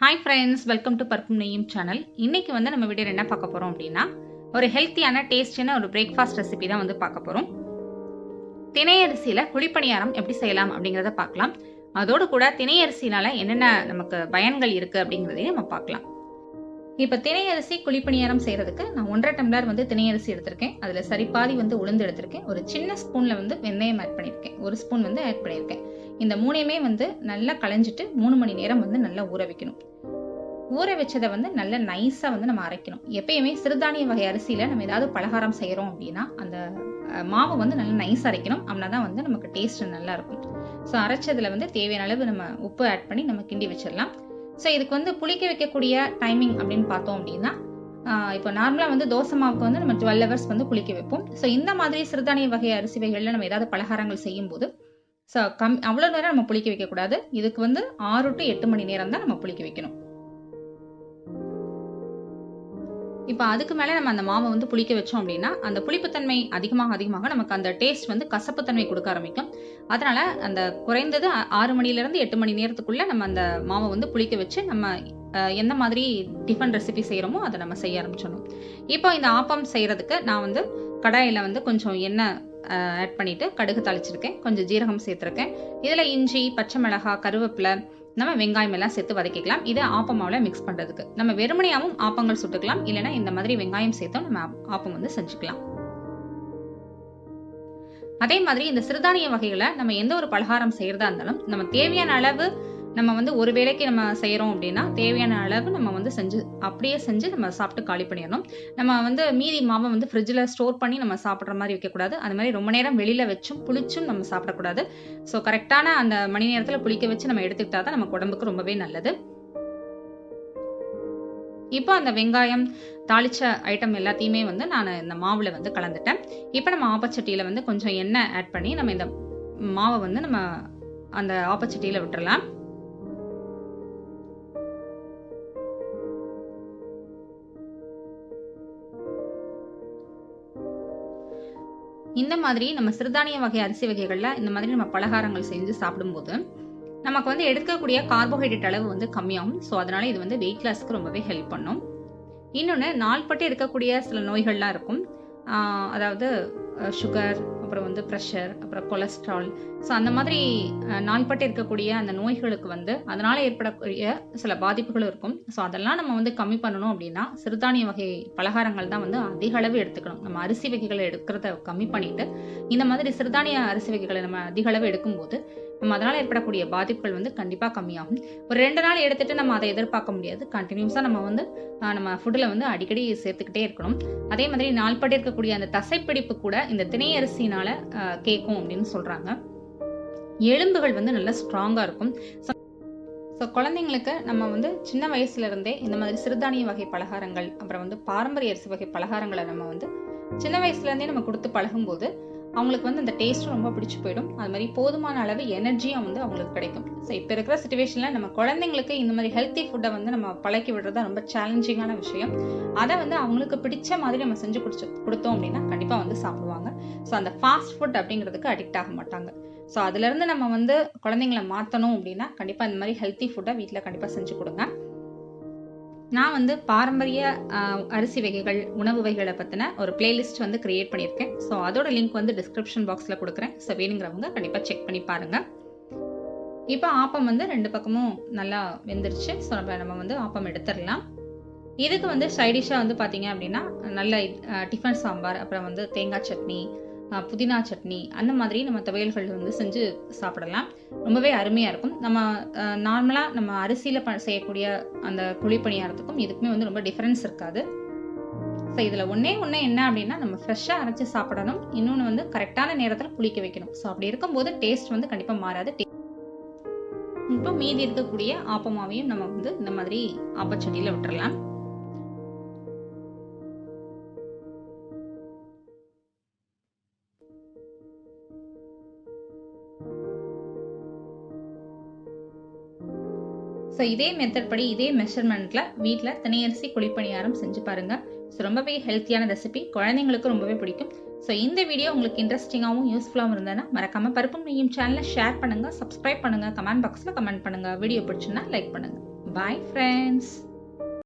Hi friends, welcome to பருப்பும் நெய்யும் channel. இன்னைக்கு நம்ம வீடியோல என்ன பார்க்க போறோம் அப்படின்னா ஒரு ஹெல்த்தியான டேஸ்டியான ஒரு பிரேக்ஃபாஸ்ட் ரெசிபி தான் பார்க்க போறோம். திணை அரிசியில குழிப்பணியாரம் எப்படி செய்யலாம் அப்படிங்கறத பார்க்கலாம். அதோடு கூட திணை அரிசினால என்னென்ன நமக்கு பயன்கள் இருக்கு அப்படிங்கறதையும் நம்ம பார்க்கலாம். இப்போ திணை அரிசி குழிப்பணியாரம் செய்யறதுக்கு நான் 1.5 டம்ளர் திணை அரிசி எடுத்திருக்கேன். அதுல சரிபாதி உளுந்து எடுத்திருக்கேன். ஒரு சின்ன ஸ்பூன்ல வெந்தயம் ஆட் பண்ணிருக்கேன். ஒரு ஸ்பூன் ஆட் பண்ணிருக்கேன். இந்த மூணையுமே நல்லா களைஞ்சிட்டு 3 மணி நேரம் நல்லா ஊற வைக்கணும். ஊற வச்சதை நல்லா நைஸா நம்ம அரைக்கணும். எப்பயுமே சிறுதானிய வகை அரிசியில நம்ம ஏதாவது பலகாரம் செய்யறோம் அப்படின்னா அந்த மாவு நல்லா நைஸ் அரைக்கணும். அப்படின்னாதான் நமக்கு டேஸ்ட் நல்லா இருக்கும். ஸோ அரைச்சதுல தேவையான அளவு நம்ம உப்பு ஆட் பண்ணி நம்ம கிண்டி வச்சிடலாம். ஸோ இதுக்கு புளிக்க வைக்கக்கூடிய டைமிங் அப்படின்னு பார்த்தோம் அப்படின்னா இப்போ நார்மலா தோசை மாவுக்கு நம்ம 12 ஹவர்ஸ் புளிக்க வைப்போம். ஸோ இந்த மாதிரி சிறுதானிய வகை அரிசி வகைகள்ல நம்ம ஏதாவது பலகாரங்கள் செய்யும் போது ஸோ அவ்வளோ நேரம் நம்ம புளிக்க வைக்க கூடாது. இதுக்கு 6 to 8 மணி நேரம் தான் நம்ம புளிக்க வைக்கணும். இப்போ அதுக்கு மேலே நம்ம அந்த மாவை புளிக்க வச்சோம் அப்படின்னா அந்த புளிப்புத்தன்மை அதிகமாக நமக்கு அந்த டேஸ்ட் கசப்புத்தன்மை கொடுக்க ஆரம்பிக்கும். அதனால அந்த குறைந்தது 6 மணிலேருந்து 8 மணி நேரத்துக்குள்ள நம்ம அந்த மாவை புளிக்க வச்சு நம்ம எந்த மாதிரி டிஃபன் ரெசிபி செய்கிறோமோ அதை நம்ம செய்ய ஆரம்பிச்சிடணும். இப்போ இந்த ஆப்பம் செய்கிறதுக்கு நான் கடாயில் கொஞ்சம் எண்ணெய் ஆட் பண்ணிட்டு கடுகு தாளிச்சிருக்கேன். கொஞ்சம் ஜீரகம் சேர்த்துருக்கேன். இதில் இஞ்சி, பச்சை மிளகாய், கருவேப்பிலை, நம்ம வெங்காயம் எல்லாம் சேர்த்து வதக்கிக்கலாம். இதை ஆப்பமாவுல மிக்ஸ் பண்றதுக்கு நம்ம வெறுமனையாவும் ஆப்பங்கள் சுட்டுக்கலாம். இல்லைன்னா இந்த மாதிரி வெங்காயம் சேர்த்தும் நம்ம ஆப்பம் செஞ்சுக்கலாம். அதே மாதிரி இந்த சிறுதானிய வகைகளை நம்ம எந்த ஒரு பலகாரம் செய்யறதா இருந்தாலும் நம்ம தேவையான அளவு நம்ம ஒரு வேளைக்கு நம்ம செய்யறோம் அப்படின்னா தேவையான அளவு நம்ம அப்படியே செஞ்சு நம்ம சாப்பிட்டு காலி பண்ணிடணும். நம்ம மீதி மாவை ஃப்ரிட்ஜில் ஸ்டோர் பண்ணி நம்ம சாப்பிட்ற மாதிரி வைக்கக்கூடாது. அது மாதிரி ரொம்ப நேரம் வெளியில வச்சும் புளிச்சும் நம்ம சாப்பிடக்கூடாது. ஸோ கரெக்டான அந்த மணி நேரத்தில் புளிக்க வச்சு நம்ம எடுத்துக்கிட்டா தான் நமக்கு உடம்புக்கு ரொம்பவே நல்லது. இப்போ அந்த வெங்காயம் தாளிச்ச ஐட்டம் எல்லாத்தையுமே நான் இந்த மாவுல கலந்துட்டேன். இப்போ நம்ம ஆப்பச்சட்டியில கொஞ்சம் எண்ணெய் ஆட் பண்ணி நம்ம இந்த மாவை நம்ம அந்த ஆப்பச்சட்டியில விட்டுறலாம். இந்த மாதிரி நம்ம சிறுதானிய வகை அரிசி வகைகள்ல இந்த மாதிரி நம்ம பலகாரங்கள் செஞ்சு சாப்பிடும்போது நமக்கு எடுக்கக்கூடிய கார்போஹைட்ரேட் அளவு கம்மியாகும். ஸோ அதனால இது வெயிட் லாஸ்க்கு ரொம்பவே ஹெல்ப் பண்ணும். இன்னொன்று நாள்பட்டு இருக்கக்கூடிய சில நோய்கள்லாம் இருக்கும். அதாவது சுகர், அப்புறம் ப்ரெஷர், அப்புறம் கொலஸ்ட்ரால். ஸோ அந்த மாதிரி நாள்பட்டு இருக்கக்கூடிய அந்த நோய்களுக்கு அதனால ஏற்படக்கூடிய சில பாதிப்புகளும் இருக்கும். ஸோ அதெல்லாம் நம்ம கம்மி பண்ணணும் அப்படின்னா சிறுதானிய வகை பலகாரங்கள் தான் அதிக அளவு எடுத்துக்கணும். நம்ம அரிசி வகைகளை எடுக்கிறத கம்மி பண்ணிட்டு இந்த மாதிரி சிறுதானிய அரிசி வகைகளை நம்ம அதிக அளவு எடுக்கும்போது நம்ம அதனால ஏற்படக்கூடிய பாதிப்புகள் கண்டிப்பா கம்மியாகும். ஒரு 2 நாள் எடுத்துட்டு நம்ம அதை எதிர்பார்க்க முடியாது. கண்டினியூஸா நம்ம ஃபுட்ல அடிக்கடி சேர்த்துக்கிட்டே இருக்கணும். அதே மாதிரி நாள்பட்டு இருக்கக்கூடிய அந்த தசைப்பிடிப்பு கூட இந்த திணை அரிசினால கேட்கும் அப்படின்னு சொல்றாங்க. எலும்புகள் நல்லா ஸ்ட்ராங்கா இருக்கும். ஸோ குழந்தைங்களுக்கு நம்ம சின்ன வயசுல இருந்தே இந்த மாதிரி சிறுதானிய வகை பலகாரங்கள், அப்புறம் பாரம்பரிய அரிசி வகை பலகாரங்களை நம்ம சின்ன வயசுல இருந்தே நம்ம கொடுத்து பழகும் போது அவங்களுக்கு அந்த டேஸ்ட்டும் ரொம்ப பிடிச்சு போயிடும். அது மாதிரி போதுமான அளவு எனர்ஜியும் அவங்களுக்கு கிடைக்கும். ஸோ இப்போ இருக்கிற சிச்சுவேஷன்ல நம்ம குழந்தைங்களுக்கு இந்த மாதிரி ஹெல்த்தி ஃபுட்டை நம்ம பழக்கி விடுறதா ரொம்ப சேலஞ்சிங்கான விஷயம். அதை அவங்களுக்கு பிடிச்ச மாதிரி நம்ம செஞ்சு கொடுத்தோம் அப்படின்னா கண்டிப்பா சாப்பிடுவாங்க. ஸோ அந்த ஃபாஸ்ட் ஃபுட் அப்படிங்கிறதுக்கு அடிக்ட் ஆக மாட்டாங்க. ஸோ அதுல இருந்து நம்ம குழந்தைங்களை மாற்றணும் அப்படின்னா கண்டிப்பா இந்த மாதிரி ஹெல்த்தி ஃபுட்டை வீட்டில் கண்டிப்பா செஞ்சு கொடுங்க. நான் பாரம்பரிய அரிசி வகைகள், உணவு வகைகளை பற்றின ஒரு பிளேலிஸ்ட் கிரியேட் பண்ணியிருக்கேன். ஸோ அதோட லிங்க் டிஸ்கிரிப்ஷன் பாக்ஸில் கொடுக்குறேன். ஸோ வேணுங்கிறவங்க கண்டிப்பாக செக் பண்ணி பாருங்க. இப்போ ஆப்பம் 2 பக்கமும் நல்லா வெந்துருச்சு. ஸோ நம்ம ஆப்பம் எடுத்துடலாம். இதுக்கு சைடிஷாக பார்த்தீங்க அப்படின்னா நல்ல டிஃபன் சாம்பார், அப்புறம் தேங்காய் சட்னி, புதினா சட்னி, அந்த மாதிரி நம்ம துவையல்கள் செஞ்சு சாப்பிடலாம். ரொம்பவே அருமையா இருக்கும். நம்ம நார்மலா நம்ம அரிசியில செய்யக்கூடிய அந்த குழிப்பணியாரத்துக்கும் இதுக்குமே ரொம்ப டிஃபரன்ஸ் இருக்காது. ஸோ இதுல ஒன்னே என்ன அப்படின்னா நம்ம ஃப்ரெஷ்ஷா அரைச்சு சாப்பிடணும். இன்னொன்று கரெக்டான நேரத்தில் புளிக்க வைக்கணும். ஸோ அப்படி இருக்கும்போது டேஸ்ட் கண்டிப்பா மாறாது. இப்போ மீதி இருக்கக்கூடிய ஆப்பமாவையும் நம்ம இந்த மாதிரி ஆப்பச்சட்டியில விட்டுறலாம். ஸோ இதே மெத்தட் படி இதே மெஷர்மெண்ட்ல வீட்டில் திணை அரிசி குழிப்பணியாரம் செஞ்சு பாருங்க. ஸோ ரொம்பவே ஹெல்த்தியான ரெசிபி, குழந்தைங்களுக்கு ரொம்பவே பிடிக்கும். ஸோ இந்த வீடியோ உங்களுக்கு இன்ட்ரெஸ்டிங்காகவும் யூஸ்ஃபுல்லாகவும் இருந்ததுன்னா மறக்காமல் பருப்பும் நெய்யும் சேனலை ஷேர் பண்ணுங்கள், சப்ஸ்கிரைப் பண்ணுங்கள், கமெண்ட் பாக்ஸில் கமெண்ட் பண்ணுங்கள். வீடியோ பிடிச்சுன்னா லைக் பண்ணுங்கள். Bye friends.